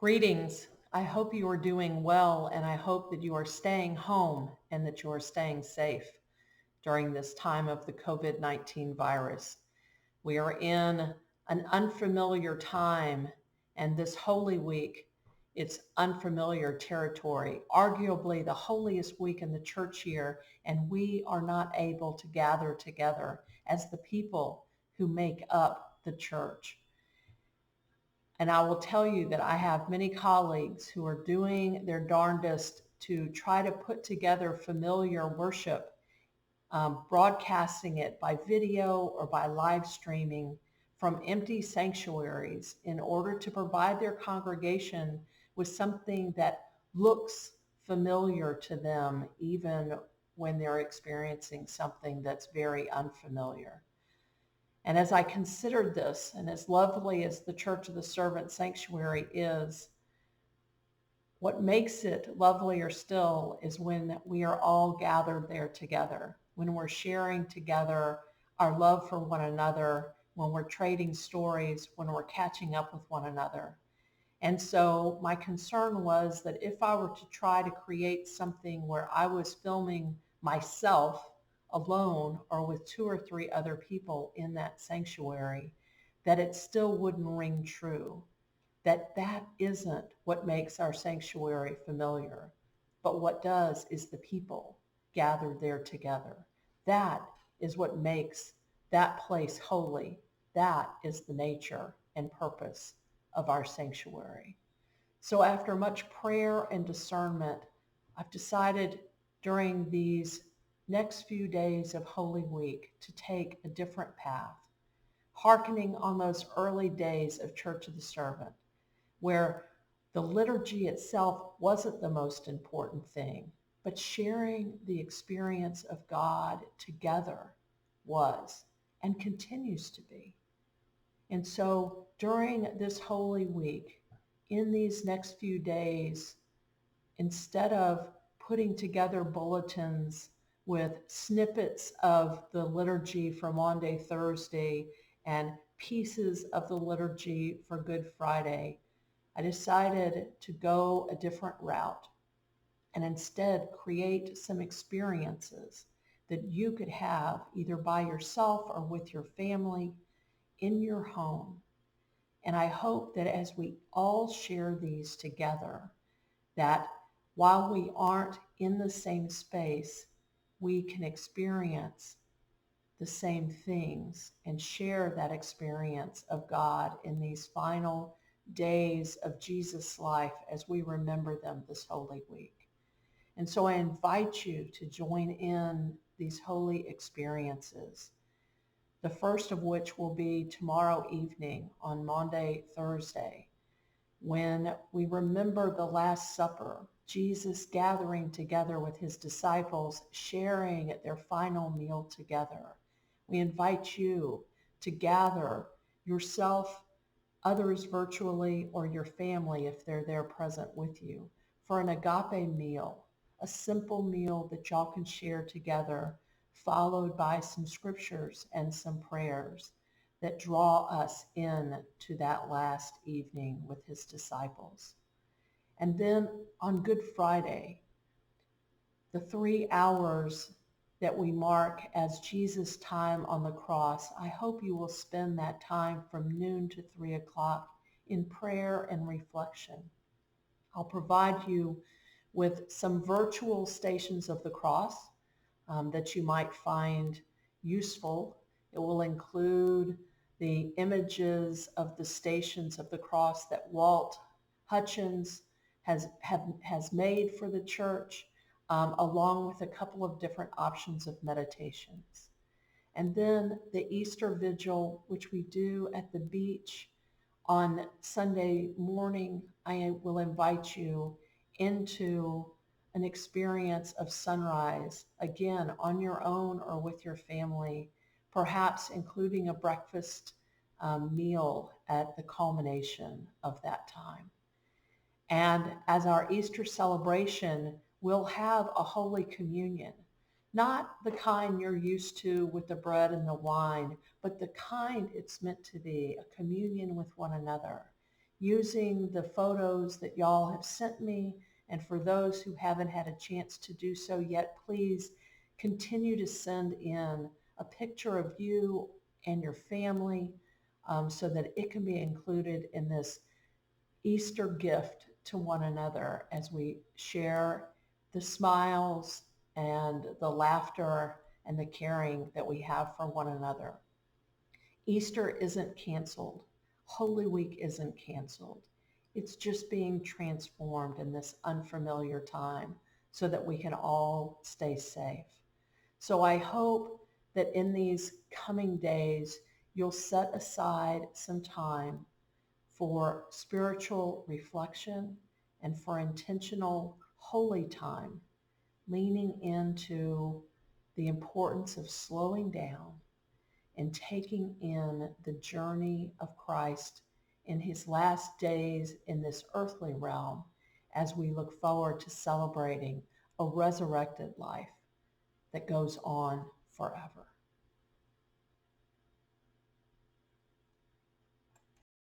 Greetings. I hope you are doing well, and I hope that you are staying home and that you are staying safe during this time of the COVID-19 virus. We are in an unfamiliar time, and this Holy Week, it's unfamiliar territory, arguably the holiest week in the church year, and we are not able to gather together as the people who make up the church. And I will tell you that I have many colleagues who are doing their darndest to try to put together familiar worship, broadcasting it by video or by live streaming from empty sanctuaries in order to provide their congregation with something that looks familiar to them, even when they're experiencing something that's very unfamiliar. And as I considered this, and as lovely as the Church of the Servant Sanctuary is, what makes it lovelier still is when we are all gathered there together, when we're sharing together our love for one another, when we're trading stories, when we're catching up with one another. And so my concern was that if I were to try to create something where I was filming myself alone or with two or three other people in that sanctuary, that it still wouldn't ring true, that isn't what makes our sanctuary familiar. But what does is the people gathered there together. That is what makes that place holy. That is the nature and purpose of our sanctuary. So after much prayer and discernment, I've decided during these next few days of Holy Week to take a different path, hearkening on those early days of Church of the Servant, where the liturgy itself wasn't the most important thing, but sharing the experience of God together was and continues to be. And so during this Holy Week, in these next few days, instead of putting together bulletins with snippets of the liturgy for Maundy, Thursday, and pieces of the liturgy for Good Friday, I decided to go a different route and instead create some experiences that you could have either by yourself or with your family in your home. And I hope that as we all share these together, that while we aren't in the same space, we can experience the same things and share that experience of God in these final days of Jesus' life as we remember them this Holy Week. And so I invite you to join in these holy experiences, the first of which will be tomorrow evening on Maundy, Thursday, when we remember the Last Supper, Jesus gathering together with his disciples, sharing their final meal together. We invite you to gather yourself, others virtually, or your family if they're there present with you for an agape meal, a simple meal that y'all can share together, followed by some scriptures and some prayers that draw us in to that last evening with his disciples. And then on Good Friday, the 3 hours that we mark as Jesus' time on the cross, I hope you will spend that time from noon to 3 o'clock in prayer and reflection. I'll provide you with some virtual stations of the cross that you might find useful. It will include the images of the stations of the cross that Walt Hutchins has made for the church, along with a couple of different options of meditations. And then the Easter Vigil, which we do at the beach on Sunday morning, I will invite you into an experience of sunrise, again, on your own or with your family, perhaps including a breakfast meal at the culmination of that time. And as our Easter celebration, we'll have a Holy Communion, not the kind you're used to with the bread and the wine, but the kind it's meant to be, a communion with one another. using the photos that y'all have sent me. And for those who haven't had a chance to do so yet, please continue to send in a picture of you and your family so that it can be included in this Easter gift to one another as we share the smiles and the laughter and the caring that we have for one another. Easter isn't canceled. Holy Week isn't canceled. It's just being transformed in this unfamiliar time so that we can all stay safe. So I hope that in these coming days, you'll set aside some time for spiritual reflection and for intentional holy time, leaning into the importance of slowing down and taking in the journey of Christ in his last days in this earthly realm as we look forward to celebrating a resurrected life that goes on forever.